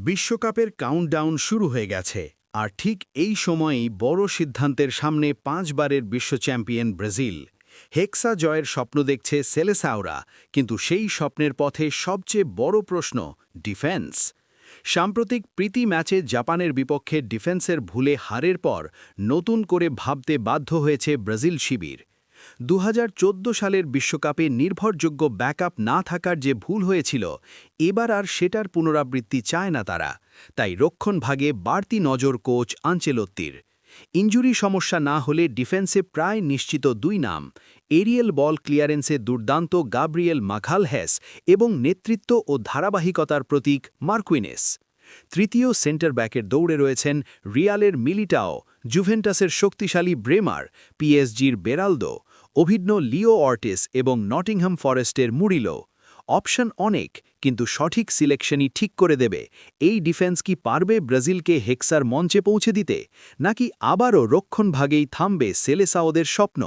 বিশ্বকাপের কাউন্টডাউন শুরু হয়ে গেছে আর ঠিক এই সময়েই বড় সিদ্ধান্তের সামনে 5 বারের বিশ্ব চ্যাম্পিয়ন ব্রাজিল। হেক্সা জয়ের স্বপ্ন দেখছে সেলেসাওরা, কিন্তু সেই স্বপ্নের পথে সবচেয়ে বড় প্রশ্ন ডিফেন্স। সাম্প্রতিক প্রীতি ম্যাচে জাপানের বিপক্ষে ডিফেন্সের ভুলে হারের পর নতুন করে ভাবতে বাধ্য হয়েছে ব্রাজিল শিবির। 2014 সালের বিশ্বকাপে নির্ভরযোগ্য ব্যাকআপ না থাকার যে ভুল হয়েছিল, এবার আর সেটার পুনরাবৃত্তি চায় না তারা। তাই রক্ষণভাগে বাড়তি নজর কোচ আনচেলত্তির। ইনজুরি সমস্যা না হলে ডিফেন্সে প্রায় নিশ্চিত 2 নাম, এরিয়েল বল ক্লিয়ারেন্সে দুর্দান্ত গাব্রিয়েল মাঘালহেস এবং নেতৃত্ব ও ধারাবাহিকতার প্রতীক মার্কুইনেস। তৃতীয় সেন্টার ব্যাকের দৌড়ে রয়েছেন রিয়ালের মিলিটাও, জুভেন্টাসের শক্তিশালী ব্রেমার, পিএসজির বেরালদো, অভিজ্ঞ লিও অর্টিস এবং নটিংহাম ফরেস্টের মুরিলো। অপশন অনেক, কিন্তু সঠিক সিলেকশনই ঠিক করে দেবে এই ডিফেন্স কি পারবে ব্রাজিলকে হেক্সার মঞ্চে পৌঁছে দিতে, নাকি আবারও রক্ষণভাগেই থামবে সেলেসাওদের স্বপ্ন।